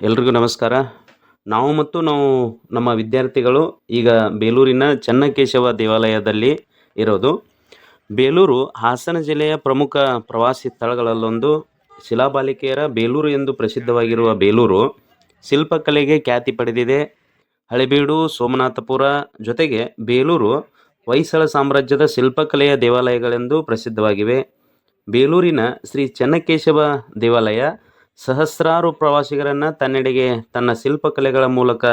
ಎಲ್ರಿಗೂ ನಮಸ್ಕಾರ. ನಾವು ನಮ್ಮ ವಿದ್ಯಾರ್ಥಿಗಳು ಈಗ ಬೇಲೂರಿನ ಚೆನ್ನಕೇಶವ ದೇವಾಲಯದಲ್ಲಿ ಇರೋದು. ಬೇಲೂರು ಹಾಸನ ಜಿಲ್ಲೆಯ ಪ್ರಮುಖ ಪ್ರವಾಸಿ ಸ್ಥಳಗಳಲ್ಲೊಂದು. ಶಿಲಾಬಾಲಿಕೆಯರ ಬೇಲೂರು ಎಂದು ಪ್ರಸಿದ್ಧವಾಗಿರುವ ಬೇಲೂರು ಶಿಲ್ಪಕಲೆಗೆ ಖ್ಯಾತಿ ಪಡೆದಿದೆ. ಹಳೆಬೀಡು, ಸೋಮನಾಥಪುರ ಜೊತೆಗೆ ಬೇಲೂರು ಹೊಯ್ಸಳ ಸಾಮ್ರಾಜ್ಯದ ಶಿಲ್ಪಕಲೆಯ ದೇವಾಲಯಗಳೆಂದು ಪ್ರಸಿದ್ಧವಾಗಿವೆ. ಬೇಲೂರಿನ ಶ್ರೀ ಚೆನ್ನಕೇಶವ ದೇವಾಲಯ ಸಹಸ್ರಾರು ಪ್ರವಾಸಿಗರನ್ನು ತನ್ನೆಡೆಗೆ ತನ್ನ ಶಿಲ್ಪಕಲೆಗಳ ಮೂಲಕ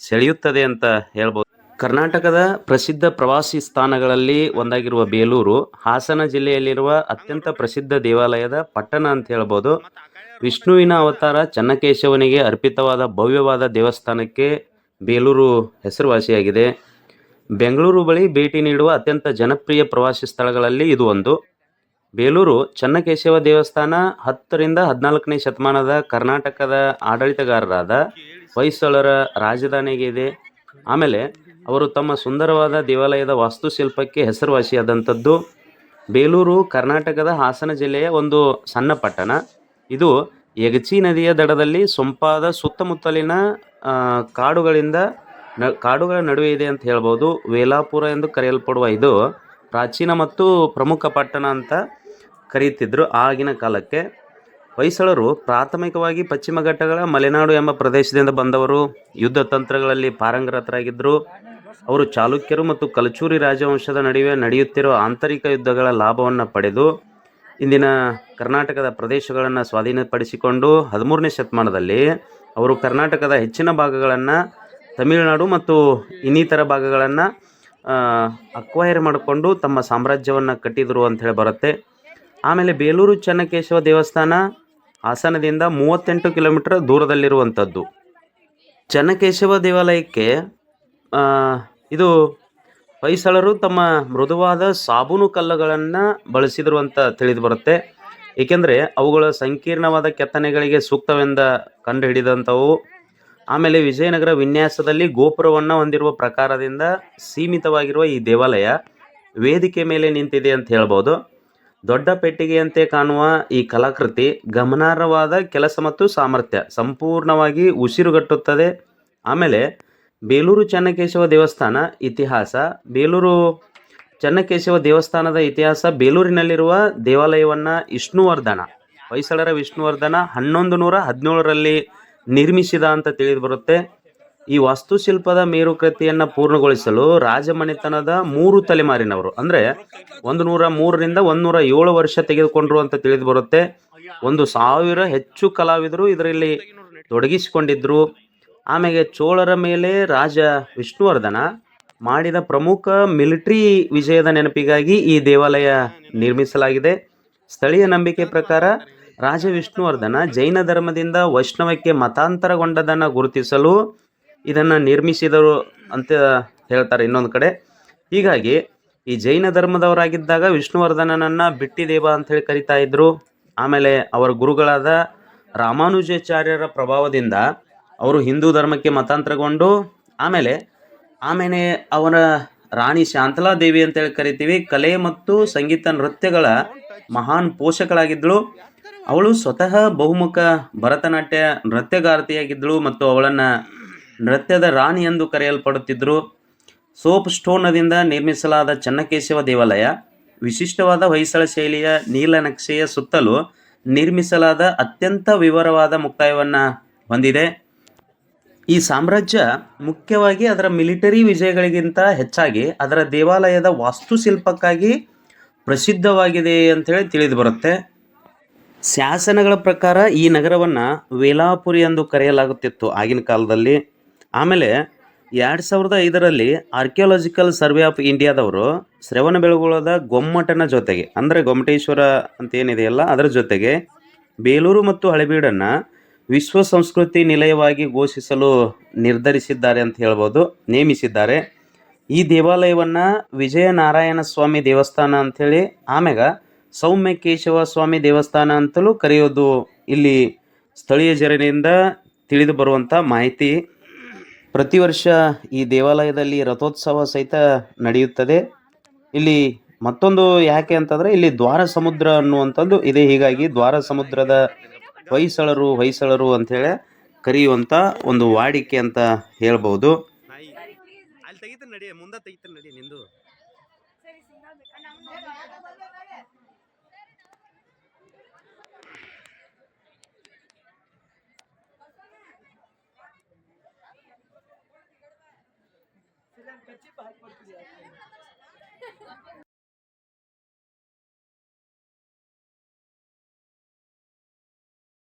ಸೆಳೆಯುತ್ತದೆ ಅಂತ ಹೇಳ್ಬೋದು. ಕರ್ನಾಟಕದ ಪ್ರಸಿದ್ಧ ಪ್ರವಾಸಿ ಸ್ಥಾನಗಳಲ್ಲಿ ಒಂದಾಗಿರುವ ಬೇಲೂರು ಹಾಸನ ಜಿಲ್ಲೆಯಲ್ಲಿರುವ ಅತ್ಯಂತ ಪ್ರಸಿದ್ಧ ದೇವಾಲಯದ ಪಟ್ಟಣ ಅಂತ ಹೇಳ್ಬೋದು. ವಿಷ್ಣುವಿನ ಅವತಾರ ಚೆನ್ನಕೇಶವನಿಗೆ ಅರ್ಪಿತವಾದ ಭವ್ಯವಾದ ದೇವಸ್ಥಾನಕ್ಕೆ ಬೇಲೂರು ಹೆಸರುವಾಸಿಯಾಗಿದೆ. ಬೆಂಗಳೂರು ಬಳಿ ಭೇಟಿ ನೀಡುವ ಅತ್ಯಂತ ಜನಪ್ರಿಯ ಪ್ರವಾಸಿ ಸ್ಥಳಗಳಲ್ಲಿ ಇದು ಒಂದು. ಬೇಲೂರು ಚೆನ್ನಕೇಶವ ದೇವಸ್ಥಾನ 10ರಿಂದ 14ನೇ ಶತಮಾನದ ಕರ್ನಾಟಕದ ಆಡಳಿತಗಾರರಾದ ಹೊಯ್ಸಳರ ರಾಜಧಾನಿಯಾಗಿದೆ. ಆಮೇಲೆ ಅವರು ತಮ್ಮ ಸುಂದರವಾದ ದೇವಾಲಯದ ವಾಸ್ತುಶಿಲ್ಪಕ್ಕೆ ಹೆಸರುವಾಸಿಯಾದಂಥದ್ದು. ಬೇಲೂರು ಕರ್ನಾಟಕದ ಹಾಸನ ಜಿಲ್ಲೆಯ ಒಂದು ಸಣ್ಣ ಪಟ್ಟಣ. ಇದು ಯಗಚಿ ನದಿಯ ದಡದಲ್ಲಿ ಸೊಂಪಾದ ಸುತ್ತಮುತ್ತಲಿನ ಕಾಡುಗಳ ನಡುವೆ ಇದೆ ಅಂತ ಹೇಳ್ಬೋದು. ವೇಲಾಪುರ ಎಂದು ಕರೆಯಲ್ಪಡುವ ಇದು ಪ್ರಾಚೀನ ಮತ್ತು ಪ್ರಮುಖ ಪಟ್ಟಣ ಅಂತ ಕರೆಯುತ್ತಿದ್ದರು ಆಗಿನ ಕಾಲಕ್ಕೆ. ಹೊಯ್ಸಳರು ಪ್ರಾಥಮಿಕವಾಗಿ ಪಶ್ಚಿಮ ಘಟ್ಟಗಳ ಮಲೆನಾಡು ಎಂಬ ಪ್ರದೇಶದಿಂದ ಬಂದವರು. ಯುದ್ಧ ತಂತ್ರಗಳಲ್ಲಿ ಪಾರಂಗತರಾಗಿದ್ದರು. ಅವರು ಚಾಲುಕ್ಯರು ಮತ್ತು ಕಲಚೂರಿ ರಾಜವಂಶದ ನಡುವೆ ನಡೆಯುತ್ತಿರುವ ಆಂತರಿಕ ಯುದ್ಧಗಳ ಲಾಭವನ್ನು ಪಡೆದು ಇಂದಿನ ಕರ್ನಾಟಕದ ಪ್ರದೇಶಗಳನ್ನು ಸ್ವಾಧೀನಪಡಿಸಿಕೊಂಡು 13ನೇ ಶತಮಾನದಲ್ಲಿ ಅವರು ಕರ್ನಾಟಕದ ಹೆಚ್ಚಿನ ಭಾಗಗಳನ್ನು, ತಮಿಳುನಾಡು ಮತ್ತು ಇನ್ನಿತರ ಭಾಗಗಳನ್ನು ಅಕ್ವೈರ್ ಮಾಡಿಕೊಂಡು ತಮ್ಮ ಸಾಮ್ರಾಜ್ಯವನ್ನು ಕಟ್ಟಿದರು ಅಂತ ಹೇಳಿ ಬರುತ್ತೆ. ಆಮೇಲೆ ಬೇಲೂರು ಚೆನ್ನಕೇಶವ ದೇವಸ್ಥಾನ ಹಾಸನದಿಂದ 38 ಕಿಲೋಮೀಟರ್ ದೂರದಲ್ಲಿರುವಂಥದ್ದು. ಚೆನ್ನಕೇಶವ ದೇವಾಲಯಕ್ಕೆ ಇದು ಹೊಯ್ಸಳರು ತಮ್ಮ ಮೃದುವಾದ ಸಾಬೂನು ಕಲ್ಲುಗಳನ್ನು ಬಳಸಿದರು ಅಂತ ತಿಳಿದು ಬರುತ್ತೆ. ಏಕೆಂದರೆ ಅವುಗಳ ಸಂಕೀರ್ಣವಾದ ಕೆತ್ತನೆಗಳಿಗೆ ಸೂಕ್ತವೆಂದ ಕಂಡುಹಿಡಿದಂಥವು. ಆಮೇಲೆ ವಿಜಯನಗರ ವಿನ್ಯಾಸದಲ್ಲಿ ಗೋಪುರವನ್ನು ಹೊಂದಿರುವ ಪ್ರಕಾರದಿಂದ ಸೀಮಿತವಾಗಿರುವ ಈ ದೇವಾಲಯ ವೇದಿಕೆ ಮೇಲೆ ನಿಂತಿದೆ ಅಂತ ಹೇಳ್ಬೋದು. ದೊಡ್ಡ ಪೆಟ್ಟಿಗೆಯಂತೆ ಕಾಣುವ ಈ ಕಲಾಕೃತಿ ಗಮನಾರ್ಹವಾದ ಕೆಲಸ ಮತ್ತು ಸಾಮರ್ಥ್ಯ ಸಂಪೂರ್ಣವಾಗಿ ಉಸಿರುಗಟ್ಟುತ್ತದೆ. ಆಮೇಲೆ ಬೇಲೂರು ಚೆನ್ನಕೇಶವ ದೇವಸ್ಥಾನ ಇತಿಹಾಸ. ಬೇಲೂರು ಚೆನ್ನಕೇಶವ ದೇವಸ್ಥಾನದ ಇತಿಹಾಸ ಬೇಲೂರಿನಲ್ಲಿರುವ ದೇವಾಲಯವನ್ನು ವಿಷ್ಣುವರ್ಧನ, ಹೊಯ್ಸಳರ ವಿಷ್ಣುವರ್ಧನ 1117ರಲ್ಲಿ ನಿರ್ಮಿಸಿದ ಅಂತ ತಿಳಿದು ಬರುತ್ತೆ. ಈ ವಾಸ್ತುಶಿಲ್ಪದ ಮೇರುಕೃತಿಯನ್ನು ಪೂರ್ಣಗೊಳಿಸಲು ರಾಜಮನೆತನದ 3 ತಲೆಮಾರಿನವರು ಅಂದರೆ 103ರಿಂದ 107 ವರ್ಷ ತೆಗೆದುಕೊಂಡ್ರು ಅಂತ ತಿಳಿದು ಬರುತ್ತೆ. 1000 ಹೆಚ್ಚು ಕಲಾವಿದರು ಇದರಲ್ಲಿ ತೊಡಗಿಸಿಕೊಂಡಿದ್ರು. ಆಮೇಲೆ ಚೋಳರ ಮೇಲೆ ರಾಜ ವಿಷ್ಣುವರ್ಧನ ಮಾಡಿದ ಪ್ರಮುಖ ಮಿಲಿಟರಿ ವಿಜಯದ ನೆನಪಿಗಾಗಿ ಈ ದೇವಾಲಯ ನಿರ್ಮಿಸಲಾಗಿದೆ. ಸ್ಥಳೀಯ ನಂಬಿಕೆ ಪ್ರಕಾರ ರಾಜ ವಿಷ್ಣುವರ್ಧನ ಜೈನ ಧರ್ಮದಿಂದ ವೈಷ್ಣವಕ್ಕೆ ಮತಾಂತರಗೊಂಡದನ್ನು ಗುರುತಿಸಲು ಇದನ್ನು ನಿರ್ಮಿಸಿದರು ಅಂತ ಹೇಳ್ತಾರೆ ಇನ್ನೊಂದು ಕಡೆ. ಹೀಗಾಗಿ ಈ ಜೈನ ಧರ್ಮದವರಾಗಿದ್ದಾಗ ವಿಷ್ಣುವರ್ಧನನನ್ನು ಬಿಟ್ಟಿದೇವ ಅಂಥೇಳಿ ಕರಿತಾ ಇದ್ರು. ಆಮೇಲೆ ಅವರ ಗುರುಗಳಾದ ರಾಮಾನುಜಾಚಾರ್ಯರ ಪ್ರಭಾವದಿಂದ ಅವರು ಹಿಂದೂ ಧರ್ಮಕ್ಕೆ ಮತಾಂತರಗೊಂಡು ಆಮೇಲೆ ಅವರ ರಾಣಿ ಶಾಂತಲಾದೇವಿ ಅಂತೇಳಿ ಕರಿತೀವಿ, ಕಲೆ ಮತ್ತು ಸಂಗೀತ ನೃತ್ಯಗಳ ಮಹಾನ್ ಪೋಷಕಳಾಗಿದ್ದಳು. ಅವಳು ಸ್ವತಃ ಬಹುಮುಖ ಭರತನಾಟ್ಯ ನೃತ್ಯಗಾರ್ತಿಯಾಗಿದ್ದಳು ಮತ್ತು ಅವಳನ್ನು ನೃತ್ಯದ ರಾಣಿ ಎಂದು ಕರೆಯಲ್ಪಡುತ್ತಿದ್ದರು. ಸೋಪ್ ಸ್ಟೋನದಿಂದ ನಿರ್ಮಿಸಲಾದ ಚೆನ್ನಕೇಶವ ದೇವಾಲಯ ವಿಶಿಷ್ಟವಾದ ಹೊಯ್ಸಳ ಶೈಲಿಯ ನೀಲನಕ್ಷೆಯ ಸುತ್ತಲೂ ನಿರ್ಮಿಸಲಾದ ಅತ್ಯಂತ ವಿವರವಾದ ಮುಕ್ತಾಯವನ್ನು ಹೊಂದಿದೆ. ಈ ಸಾಮ್ರಾಜ್ಯ ಮುಖ್ಯವಾಗಿ ಅದರ ಮಿಲಿಟರಿ ವಿಜಯಗಳಿಗಿಂತ ಹೆಚ್ಚಾಗಿ ಅದರ ದೇವಾಲಯದ ವಾಸ್ತುಶಿಲ್ಪಕ್ಕಾಗಿ ಪ್ರಸಿದ್ಧವಾಗಿದೆ ಅಂಥೇಳಿ ತಿಳಿದು ಬರುತ್ತೆ. ಶಾಸನಗಳ ಪ್ರಕಾರ ಈ ನಗರವನ್ನು ವೇಲಾಪುರಿ ಎಂದು ಕರೆಯಲಾಗುತ್ತಿತ್ತು ಆಗಿನ ಕಾಲದಲ್ಲಿ. ಆಮೇಲೆ 2005ರಲ್ಲಿ ಆರ್ಕಿಯಾಲಜಿಕಲ್ ಸರ್ವೆ ಆಫ್ ಇಂಡಿಯಾದವರು ಶ್ರವಣಬೆಳಗೊಳದ ಗೊಮ್ಮಟನ ಜೊತೆಗೆ ಅಂದರೆ ಗೊಮ್ಮಟೇಶ್ವರ ಅಂತ ಏನಿದೆಯಲ್ಲ ಅದರ ಜೊತೆಗೆ ಬೇಲೂರು ಮತ್ತು ಹಳೆಬೀಡನ್ನು ವಿಶ್ವ ಸಂಸ್ಕೃತಿ ನಿಲಯವಾಗಿ ಘೋಷಿಸಲು ನಿರ್ಧರಿಸಿದ್ದಾರೆ ಅಂತ ಹೇಳ್ಬೋದು, ನೇಮಿಸಿದ್ದಾರೆ. ಈ ದೇವಾಲಯವನ್ನು ವಿಜಯನಾರಾಯಣ ಸ್ವಾಮಿ ದೇವಸ್ಥಾನ ಅಂಥೇಳಿ ಆಮ್ಯಾಗ ಸೌಮ್ಯಕೇಶವ ಸ್ವಾಮಿ ದೇವಸ್ಥಾನ ಅಂತಲೂ ಕರೆಯೋದು ಇಲ್ಲಿ ಸ್ಥಳೀಯ ಜನರಿಂದ ತಿಳಿದು ಬರುವಂಥ ಮಾಹಿತಿ. ಪ್ರತಿ ವರ್ಷ ಈ ದೇವಾಲಯದಲ್ಲಿ ರಥೋತ್ಸವ ಸಹಿತ ನಡೆಯುತ್ತದೆ. ಇಲ್ಲಿ ಮತ್ತೊಂದು ಯಾಕೆ ಅಂತಂದರೆ ಇಲ್ಲಿ ದ್ವಾರ ಸಮುದ್ರ ಅನ್ನುವಂಥದ್ದು ಇದೆ. ಹೀಗಾಗಿ ದ್ವಾರ ಸಮುದ್ರದ ಹೊಯ್ಸಳರು ಅಂಥೇಳಿ ಕರೆಯುವಂಥ ಒಂದು ವಾಡಿಕೆ ಅಂತ ಹೇಳ್ಬೋದು. ನಾಯಿ ಅಲ್ಲಿ ತೆಗಿತಾನೆ ನಡಿ, ಮುಂದೆ ತೆಗಿತಾನೆ ನಡಿ ನಿಂದು.